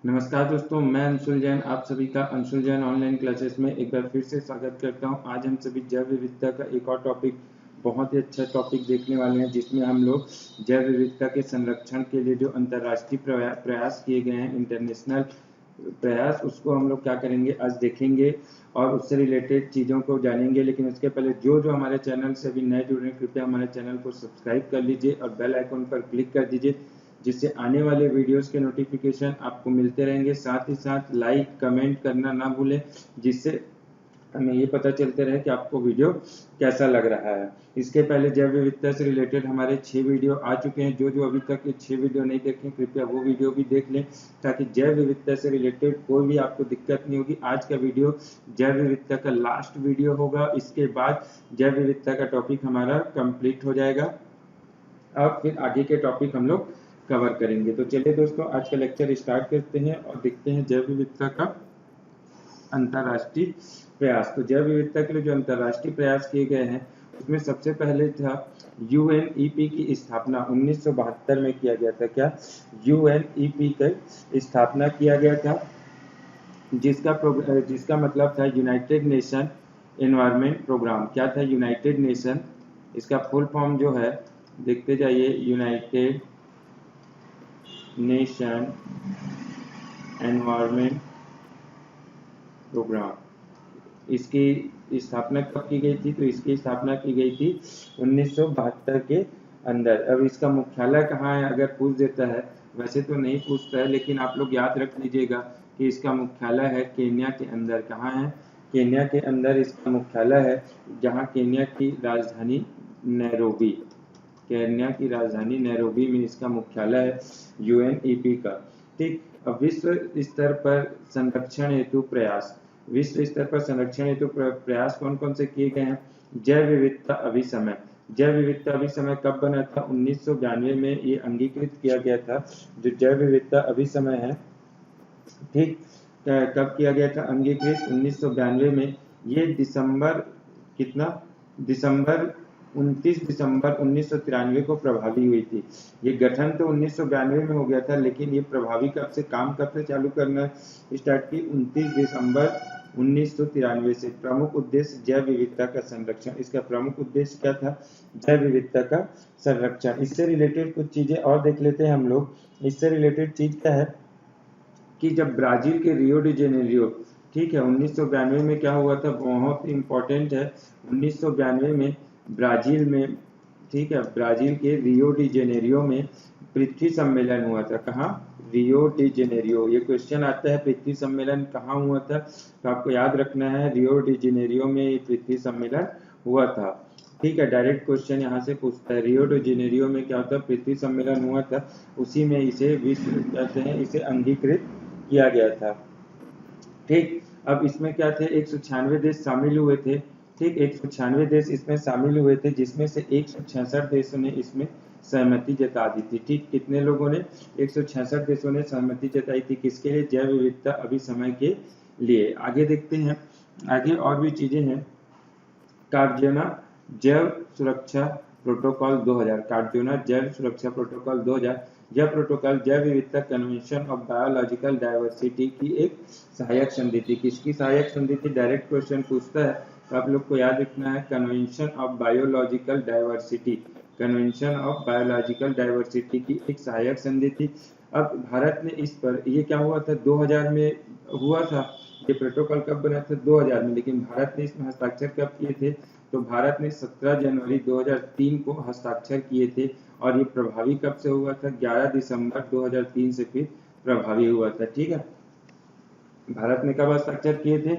नमस्कार दोस्तों, मैं अंशुल जैन आप सभी का अंशुल जैन ऑनलाइन क्लासेस में एक बार फिर से स्वागत करता हूं। आज हम सभी जैव विविधता का एक और टॉपिक, बहुत ही अच्छा टॉपिक देखने वाले हैं, जिसमें हम लोग जैव विविधता के संरक्षण के लिए जो अंतर्राष्ट्रीय प्रयास किए गए हैं, इंटरनेशनल प्रयास, उसको हम लोग क्या करेंगे आज देखेंगे और उससे रिलेटेड चीज़ों को जानेंगे। लेकिन उसके पहले जो हमारे चैनल से अभी नए जुड़ रहे हैं, कृपया हमारे चैनल को सब्सक्राइब कर लीजिए और बेल आइकन पर क्लिक कर दीजिए, जिससे आने वाले वीडियोस के नोटिफिकेशन आपको मिलते रहेंगे। साथ ही साथ लाइक कमेंट करना ना भूलें, जिससे हमें ये पता चलते रहे कि आपको वीडियो कैसा लग रहा है। इसके पहले जैव विविधता से रिलेटेड हमारे 6 वीडियो आ चुके हैं। जो अभी तक ये 6 वीडियो नहीं देखें, कृपया वो वीडियो भी देख लें, ताकि जैव विविधता से रिलेटेड कोई भी आपको दिक्कत नहीं होगी। आज का वीडियो जैव विविधता का लास्ट वीडियो होगा। इसके बाद जैव विविधता का टॉपिक हमारा कंप्लीट हो जाएगा। अब फिर आगे के टॉपिक हम लोग कवर करेंगे। तो चलिए दोस्तों, आज का लेक्चर स्टार्ट करते हैं और देखते हैं जैव विविधता का अंतर्राष्ट्रीय प्रयास। तो जैव विविधता के लिए जो अंतर्राष्ट्रीय प्रयास किए गए हैं, उसमें सबसे पहले था यूएनईपी की स्थापना 1972 में किया गया था। क्या यूएनईपी की स्थापना किया गया था, जिसका मतलब था यूनाइटेड नेशन एनवायरनमेंट प्रोग्राम। क्या था यूनाइटेड नेशन, इसका फुल फॉर्म जो है देखते जाइए, यूनाइटेड नेशन एनवायरनमेंट प्रोग्राम। इसकी स्थापना कब की गई थी? तो इसकी स्थापना की गई थी 1972 के अंदर। अब इसका मुख्यालय कहाँ है अगर पूछ देता है, वैसे तो नहीं पूछता है, लेकिन आप लोग याद रख लीजिएगा कि इसका मुख्यालय है केन्या के अंदर। कहाँ है? केन्या के अंदर इसका मुख्यालय है, जहाँ केन्या की राजधानी नैरोबी, केन्या की राजधानी नैरोबी में इसका मुख्यालय है यूएनईपी का। ठीक। अब विश्व स्तर पर संरक्षण हेतु प्रयास, विश्व स्तर पर संरक्षण हेतु प्रयास कौन कौन से किए गए हैं? जैव विविधता अभिसमय। जैव विविधता अभिसमय कब बना था? 1992 में ये अंगीकृत किया गया था, जो जैव विविधता अभिसमय है। ठीक। कब किया गया था अंगीकृत? 1992 में। ये दिसंबर कितना? दिसंबर 29 दिसंबर 1993 को प्रभावी हुई थी। ये गठन तो 1992 में हो गया था, लेकिन ये प्रभावी कब से, काम कब से चालू करना स्टार्ट की? 29 दिसंबर 1993 से। प्रमुख उद्देश्य जैव विविधता का संरक्षण। इसका प्रमुख उद्देश्य क्या था? जैव विविधता का संरक्षण। इससे रिलेटेड कुछ चीजें और देख लेते हैं हम लोग। इससे रिलेटेड चीज क्या है कि जब ब्राजील के रियो डी जेनेरियो, ठीक है, 1992 में क्या हुआ था, बहुत इंपॉर्टेंट है। 1992 में ब्राजील में, ठीक है, ब्राजील के रियो डी जेनेरियो में पृथ्वी सम्मेलन हुआ था। कहाँ? Rio de Janeiro. ये क्वेश्चन आता है, पृथ्वी सम्मेलन कहाँ हुआ था? तो आपको याद रखना है, रियो डी जेनेरियो में ये पृथ्वी सम्मेलन हुआ था। ठीक है, डायरेक्ट क्वेश्चन यहाँ से पूछता है, रियो डी जेनेरियो में क्या होता है? पृथ्वी सम्मेलन हुआ था, उसी में इसे विश्व कहते हैं, इसे अंगीकृत किया गया था। ठीक। अब इसमें क्या थे? 196 देश शामिल हुए थे। ठीक, 196 देश इसमें शामिल हुए थे, जिसमें से 166 देशों ने इसमें सहमति जता दी थी। ठीक, कितने लोगों ने? 166 देशों ने सहमति जताई थी। किसके लिए? जैव विविधता अभिसमय के लिए। आगे देखते हैं, आगे और भी चीजें हैं। कार्डियोना जैव सुरक्षा प्रोटोकॉल 2000, कार्डियोना जैव सुरक्षा प्रोटोकॉल 2000। यह प्रोटोकॉल जैव विविधता कन्वेंशन ऑफ बायोलॉजिकल डाइवर्सिटी की एक सहायक संधि थी। किसकी सहायक संधि थी? डायरेक्ट क्वेश्चन पूछता है, तो आप लोग को याद रखना है, convention of biological diversity, convention of biological diversity की एक सहायक संधि थी। अब भारत ने इस पर, ये क्या हुआ था? 2000 में हुआ था। ये प्रोटोकॉल कब बना था? 2000 में। लेकिन भारत ने इसमें हस्ताक्षर कब किए थे? तो भारत ने 17 जनवरी 2003 को हस्ताक्षर किए थे। और ये प्रभावी कब से हुआ था? 11 दिसंबर 2003 से फिर प्रभावी हुआ था। ठीक है, भारत ने कब हस्ताक्षर किए थे?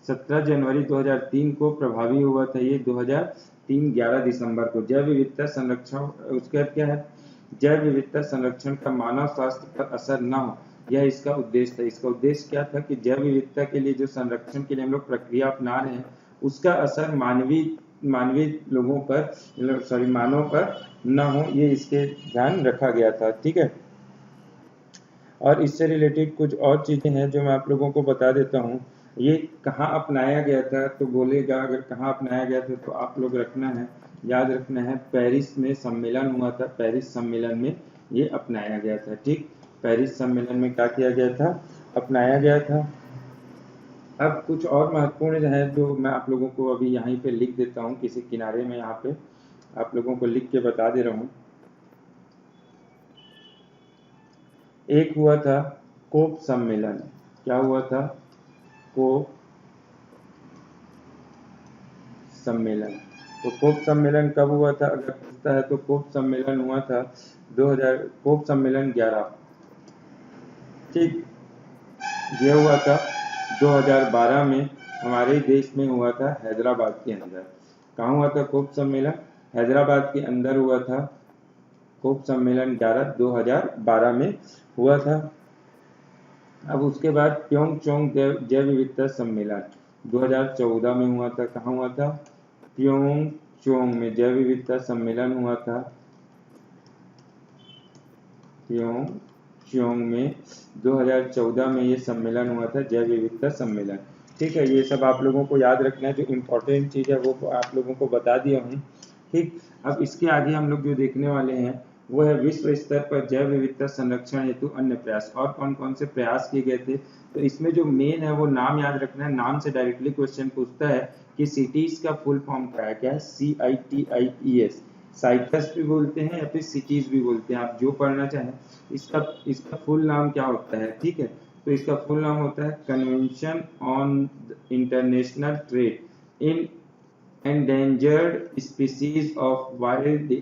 17 जनवरी 2003 को प्रभावी हुआ था ये, 2003 11 दिसंबर को। जैव विविधता संरक्षण, उसका क्या है? जैव विविधता संरक्षण का मानव स्वास्थ्य पर असर न हो, यह इसका उद्देश्य था। इसका उद्देश्य क्या था कि जैव विविधता के लिए जो संरक्षण के लिए हम लोग प्रक्रिया अपना रहे हैं, उसका असर मानवीय लोगों पर, सॉरी, मानव पर न हो, ये इसके ध्यान रखा गया था। ठीक है, और इससे रिलेटेड कुछ और चीजें हैं जो मैं आप लोगों को बता देता हूँ। ये कहाँ अपनाया गया था? तो बोलेगा, अगर कहाँ अपनाया गया था तो आप लोग रखना है, याद रखना है, पेरिस में सम्मेलन हुआ था, पेरिस सम्मेलन में ये अपनाया गया था। ठीक, पेरिस सम्मेलन में क्या किया गया था? अपनाया गया था। अब कुछ और महत्वपूर्ण है जो मैं आप लोगों को अभी यहीं पे लिख देता हूँ, किसी किनारे में यहाँ पे आप लोगों को लिख के बता दे रहा हूँ। एक हुआ था कोप सम्मेलन। क्या हुआ था? कोप सम्मेलन। तो कोप सम्मेलन कब हुआ था अगर पूछता है तो कोप सम्मेलन हुआ था 2000, कोप सम्मेलन 11, ठीक, ये हुआ था 2012 में हमारे देश में हुआ था, हैदराबाद के अंदर। कहाँ हुआ था कोप सम्मेलन? हैदराबाद के अंदर हुआ था। कोप सम्मेलन 11 2012 में हुआ था। अब उसके बाद प्योंगचोंग जैव विविधता सम्मेलन 2014 में हुआ था। कहाँ हुआ था? प्योंगचोंग में जैव विविधता सम्मेलन हुआ था। प्योंगचोंग में 2014 में ये सम्मेलन हुआ था, जैव विविधता सम्मेलन। ठीक है, ये सब आप लोगों को याद रखना है। जो इम्पोर्टेंट चीज़ है वो आप लोगों को बता दिया हूँ। ठीक, अब इसके आगे हम लोग जो देखने वाले हैं वो है विश्व स्तर पर जैव विविधता संरक्षण हेतु अन्य प्रयास। और कौन कौन से प्रयास किए गए थे? तो इसमें जो मेन है वो नाम याद रखना है। नाम से डायरेक्टली क्वेश्चन पूछता है कि सिटीज का फुल फॉर्म क्या है। क्या है? CITIES। साइटस भी बोलते हैं या फिर सिटीज भी बोलते हैं, आप जो पढ़ना चाहें। इसका फुल नाम क्या होता है? ठीक है, तो इसका फुल नाम होता है convention on international trade in endangered species of wild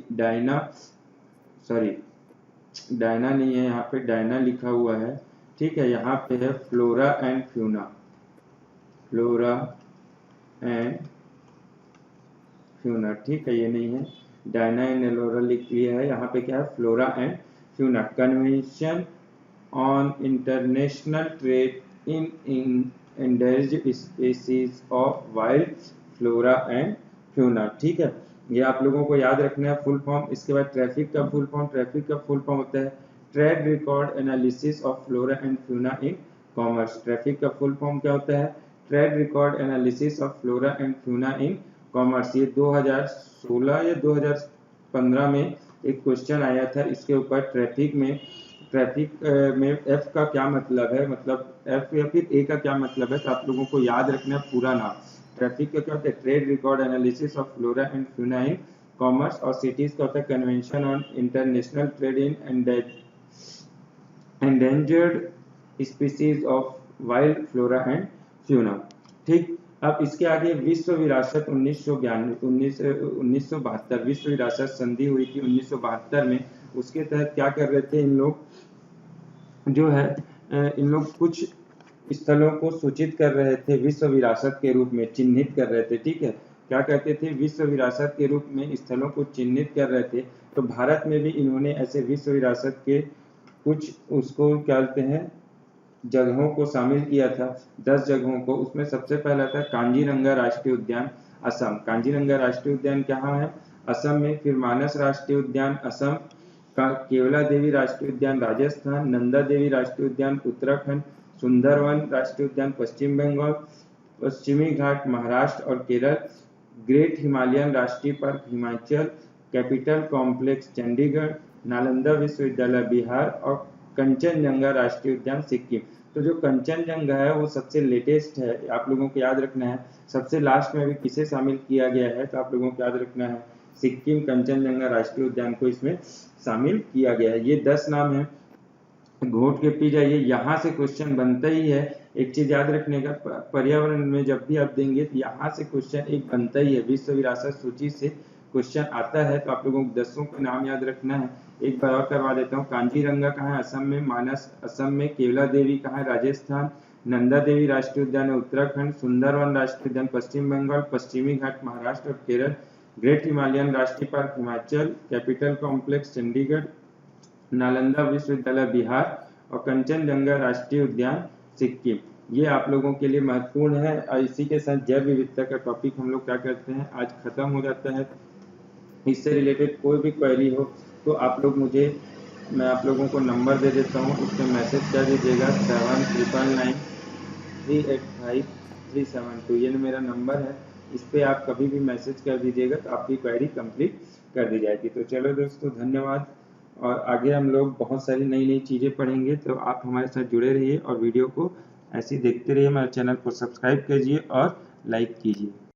Diana नहीं है, यहाँ पे डायना लिखा हुआ है। ठीक है, यहाँ पे है flora and fauna. Flora and fauna, ठीक है, ये नहीं है, डायना एंड एलोरा लिख लिया है। यहाँ पे क्या है? Flora and fauna. Convention on international trade in endangered species of wild flora and fauna. ठीक है, ये आप लोगों को याद रखना है फुल फॉर्म। इसके बाद ट्रैफिक का फुल फॉर्म। ट्रैफिक का फुल फॉर्म होता है trade record analysis of flora and fauna in commerce. Traffic का फुल फॉर्म क्या होता है? Trade record analysis of flora and fauna in commerce. ये 2016 या 2015 में एक क्वेश्चन आया था इसके ऊपर। ट्रैफिक में एफ का क्या मतलब है, मतलब एफ या फिर ए का क्या मतलब है, तो आप लोगों को याद रखना है पूरा नाम। ट्रैफिक का क्या होता है? Trade record analysis of flora and fauna in commerce. और सिटीज का होता है convention on international trade in endangered species of wild flora and fauna. ठीक, अब इसके आगे विश्व विरासत 1972 विश्व विरासत संधि हुई थी 1972 में। उसके तहत क्या कर रहे थे इन लोग, जो है इन लोग कुछ स्थलों को सूचित कर रहे थे, विश्व विरासत के रूप में चिन्हित कर रहे थे। ठीक है, क्या कहते थे? विश्व विरासत के रूप में स्थलों को चिन्हित कर रहे थे। तो भारत में भी इन्होंने ऐसे विश्व विरासत के कुछ, उसको क्या कहते हैं, जगहों को शामिल किया था, 10 जगहों को। उसमें सबसे पहला था कांजीरंगा राष्ट्रीय उद्यान, असम। कांजीरंगा राष्ट्रीय उद्यान कहाँ है? असम में। फिर मानस राष्ट्रीय उद्यान, असम का। केवला देवी राष्ट्रीय उद्यान, राजस्थान। नंदा देवी राष्ट्रीय उद्यान, उत्तराखंड। सुंदरवन राष्ट्रीय उद्यान, पश्चिम बंगाल। पश्चिमी घाट, महाराष्ट्र और केरल। ग्रेट हिमालयन राष्ट्रीय park, Himachal. Capital complex, Chandigarh. Nalanda विश्वविद्यालय, बिहार। और कंचनजंगा राष्ट्रीय उद्यान, सिक्किम। तो जो कंचनजंगा है वो सबसे लेटेस्ट है, आप लोगों को याद रखना है। सबसे लास्ट में भी किसे शामिल किया गया है, तो आप लोगों को याद रखना है सिक्किम कंचनजंगा राष्ट्रीय उद्यान को इसमें शामिल किया गया है। ये 10 नाम है, घोट के पी जाइए, यहाँ से क्वेश्चन बनता ही है। एक चीज याद रखने का, पर्यावरण में जब भी आप देंगे तो यहाँ से क्वेश्चन एक बनता ही है, विश्व विरासत सूची से क्वेश्चन आता है। तो आप लोगों को 10 के नाम याद रखना है। एक बार और करवा देता हूँ। कांजीरंगा कहाँ है? असम में। मानस असम में। केवला देवी कहाँ है? राजस्थान। नंदा देवी राष्ट्रीय उद्यान है उत्तराखंड। सुंदरवन राष्ट्रीय उद्यान पश्चिम बंगाल। पश्चिमी घाट महाराष्ट्र और केरल। ग्रेट हिमालयन राष्ट्रीय park Himachal. Capital complex Chandigarh. Nalanda विश्वविद्यालय बिहार। और कंचनजंगा राष्ट्रीय उद्यान सिक्किम। ये आप लोगों के लिए महत्वपूर्ण है। और इसी के साथ जैव विविधता का टॉपिक हम लोग क्या करते हैं, आज खत्म हो जाता है। इससे रिलेटेड कोई भी क्वेरी हो तो आप लोग मुझे, मैं आप लोगों को नंबर दे देता हूँ, उस पर मैसेज कर दीजिएगा 7999385372। ये मेरा नंबर है, इस पर आप कभी भी मैसेज कर दीजिएगा तो आपकी क्वेरी कंप्लीट कर दी जाएगी। तो चलो दोस्तों, धन्यवाद। और आगे हम लोग बहुत सारी नई नई चीज़ें पढ़ेंगे, तो आप हमारे साथ जुड़े रहिए और वीडियो को ऐसे ही देखते रहिए। हमारे चैनल को सब्सक्राइब कीजिए और लाइक कीजिए।